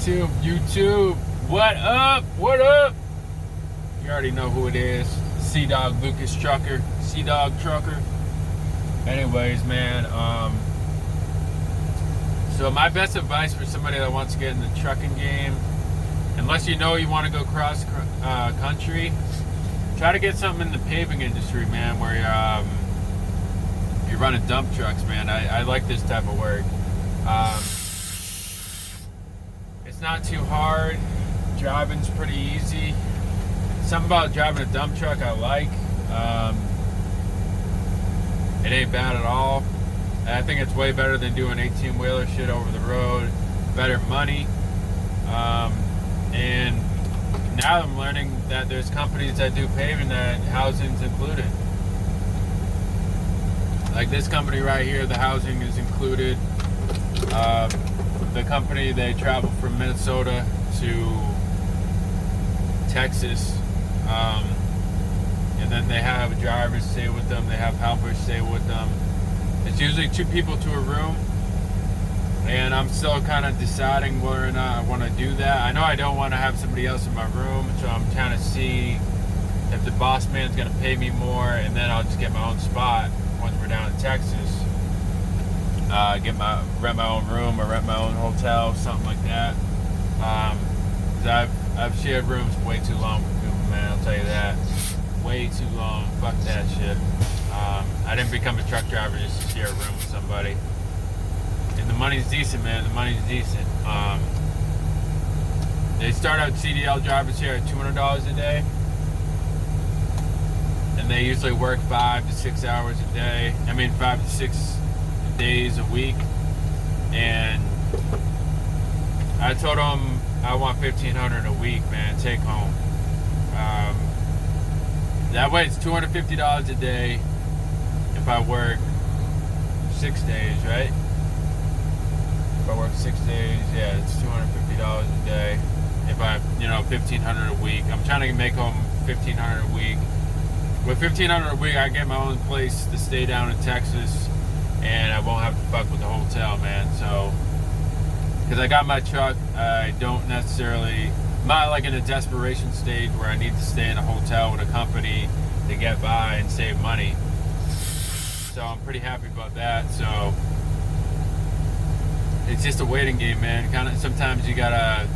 YouTube, what up? What up? You already know who it is. Sea-Dog Lucas Trucker, Sea-Dog Trucker. Anyways, man, so my best advice for somebody that wants to get in the trucking game, unless you know you want to go cross country, try to get something in the paving industry, man, where you're running dump trucks, man. I like this type of work. It's not too hard. Driving's pretty easy. Something about driving a dump truck I like. It ain't bad at all. I think it's way better than doing 18-wheeler shit over the road. Better money. And now I'm learning that there's companies that do paving that housing's included. Like this company right here, the housing is included. The company, they travel from Minnesota to Texas. And then they have drivers stay with them. They have helpers stay with them. It's usually 2 people to a room. And I'm still kind of deciding whether or not I want to do that. I know I don't want to have somebody else in my room, so I'm trying to see if the boss man's going to pay me more, and then I'll just get my own spot once we're down in Texas. Rent my own room or rent my own hotel, something like that. 'Cause I've shared rooms way too long with people, man. I'll tell you that. Way too long. Fuck that shit. I didn't become a truck driver just to share a room with somebody. And the money's decent, man. The money's decent. They start out CDL drivers here at $200 a day. And they usually work 5 to 6 hours a day. 5 to 6 days a week. And I told them I want $1,500 a week, man, take home. That way it's $250 a day if I work 6 days, right? If I work 6 days, yeah, it's $250 a day. If I, $1,500 a week. I'm trying to make home $1,500 a week. With $1,500 a week, I get my own place to stay down in Texas, and I won't have to fuck with the hotel, man. So, because I got my truck, I don't necessarily, I'm not like in a desperation stage where I need to stay in a hotel with a company to get by and save money. So I'm pretty happy about that. So it's just a waiting game, man. Kind of sometimes you gotta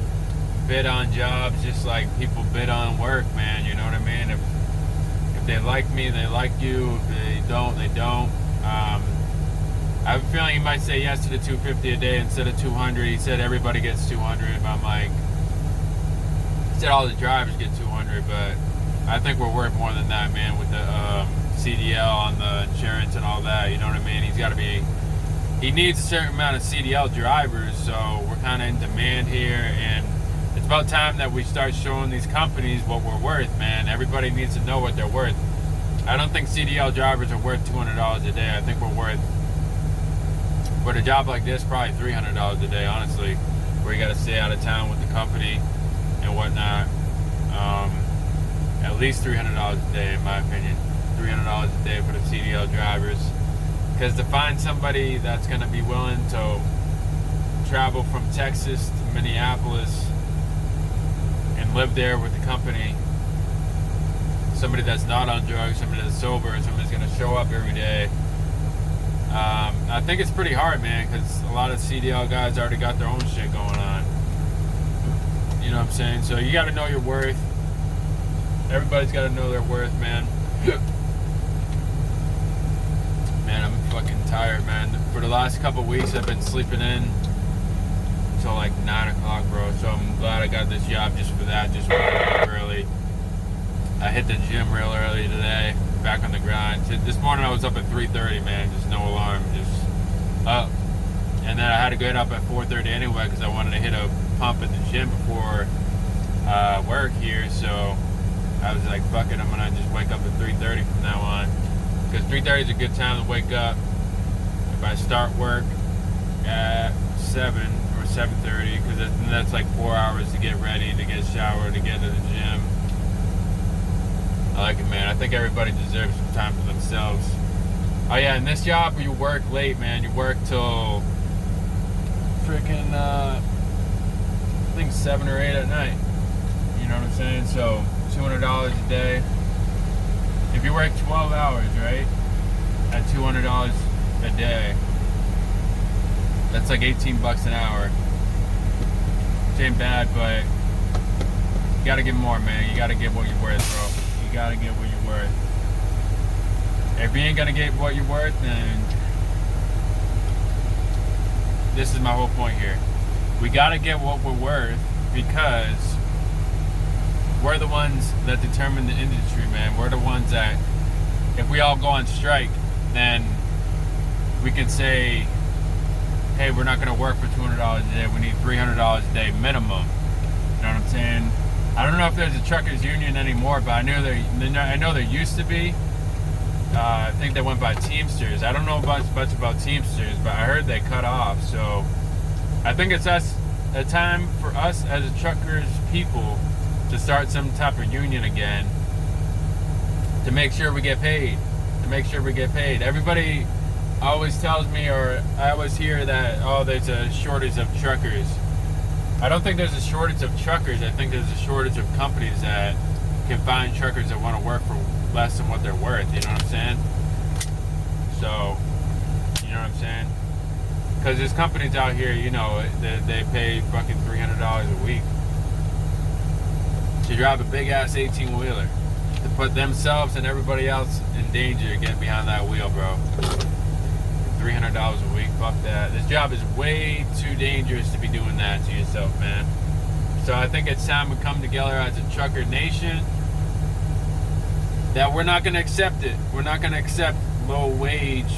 bid on jobs just like people bid on work, man. You know what I mean? If they like me, they like you. If they don't, they don't. I have a feeling he might say yes to the $250 a day instead of $200. He said everybody gets $200. But I'm like, he said all the drivers get $200, but I think we're worth more than that, man, with the CDL on the insurance and all that. You know what I mean? He needs a certain amount of CDL drivers, so we're kind of in demand here, and it's about time that we start showing these companies what we're worth, man. Everybody needs to know what they're worth. I don't think CDL drivers are worth $200 a day. I think we're worth, for a job like this, probably $300 a day, honestly, where you got to stay out of town with the company and whatnot. At least $300 a day, in my opinion. $300 a day for the CDL drivers. Because to find somebody that's going to be willing to travel from Texas to Minneapolis and live there with the company, somebody that's not on drugs, somebody that's sober, somebody's going to show up every day. I think it's pretty hard, man, because a lot of CDL guys already got their own shit going on. You know what I'm saying? So you got to know your worth. Everybody's got to know their worth, man. Man, I'm fucking tired, man. For the last couple of weeks, I've been sleeping in until like 9 o'clock, bro. So I'm glad I got this job just for that, just early. I hit the gym real early today, back on the grind. This morning I was up at 3:30, man, just no alarm, just up. And then I had to get up at 4:30 anyway because I wanted to hit a pump at the gym before work here. So I was like, fuck it, I'm gonna just wake up at 3:30 from now on. Because 3:30 is a good time to wake up. If I start work at 7 or 7:30, because that's like 4 hours to get ready, to get showered, to get to the gym. I like it, man. I think everybody deserves some time for themselves. Oh yeah, in this job you work late, man. You work till freaking morning, 7 or 8 at night. You know what I'm saying? So $200 a day. If you work 12 hours, right, at $200 a day, that's like $18 an hour. Which ain't bad, but you gotta get more, man. You gotta get what you're worth, bro. You gotta get what you're worth. If you ain't gonna get what you're worth, then this is my whole point here. We gotta get what we're worth because we're the ones that determine the industry, man. We're the ones that, if we all go on strike, then we can say, hey, we're not gonna work for $200 a day. We need $300 a day minimum. You know what I'm saying? I don't know if there's a truckers union anymore, but I know there used to be. I think they went by Teamsters. I don't know much about Teamsters, but I heard they cut off. So I think it's a time for us as a truckers people to start some type of union again to make sure we get paid. Everybody always tells me, or I always hear that, oh, there's a shortage of truckers. I don't think there's a shortage of truckers. I think there's a shortage of companies that can find truckers that want to work for less than what they're worth, you know what I'm saying? So, you know what I'm saying? Because there's companies out here, you know, they pay fucking $300 a week to drive a big ass 18-wheeler, to put themselves and everybody else in danger getting behind that wheel, bro. $300 a week, fuck that. This job is way too dangerous to be doing that to yourself, man. So I think it's time we come together as a trucker nation, that we're not going to accept it. We're not going to accept low wage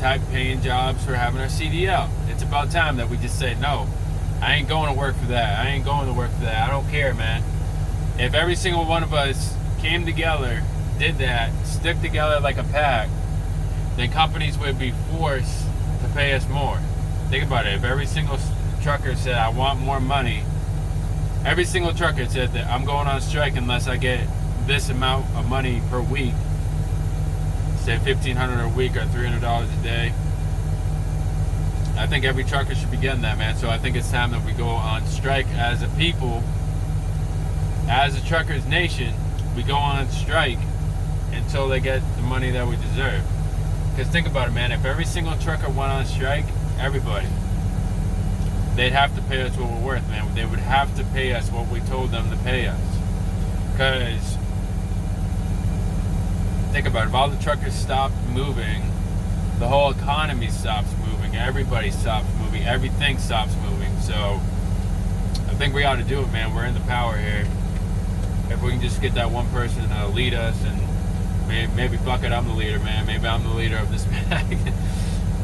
type paying jobs for having our CDL. It's about time that we just say, no, I ain't going to work for that. I don't care, man. If every single one of us came together, did that, stick together like a pack, then companies would be forced to pay us more. Think about it. If every single trucker said, I want more money, every single trucker said that I'm going on strike unless I get this amount of money per week, say $1,500 a week or $300 a day, I think every trucker should be getting that, man. So I think it's time that we go on strike as a people, as a truckers nation. We go on strike until they get the money that we deserve. Because think about it, man. If every single trucker went on strike, everybody, they'd have to pay us what we're worth, man. They would have to pay us what we told them to pay us. Because think about it, if all the truckers stopped moving, the whole economy stops moving, everybody stops moving, everything stops moving. So I think we ought to do it, man. We're in the power here. If we can just get that one person to lead us, and maybe fuck it, I'm the leader, man. Maybe I'm the leader of this bag.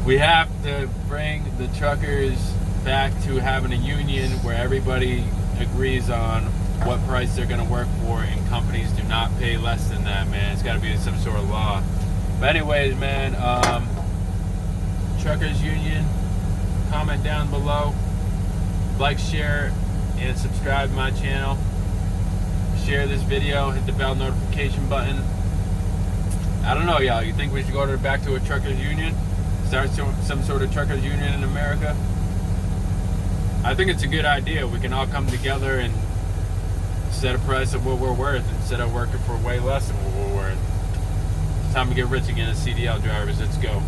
We have to bring the truckers back to having a union where everybody agrees on what price they're going to work for, and companies do not pay less than that, man. It's got to be some sort of law. But anyways, man, truckers union, comment down below, like, share, and subscribe to my channel. Share this video, hit the bell notification button. I don't know, y'all. You think we should go back to a truckers union? Start some sort of truckers union in America? I think it's a good idea. We can all come together and set a price of what we're worth instead of working for way less than what we're worth. It's time to get rich again as CDL drivers. Let's go.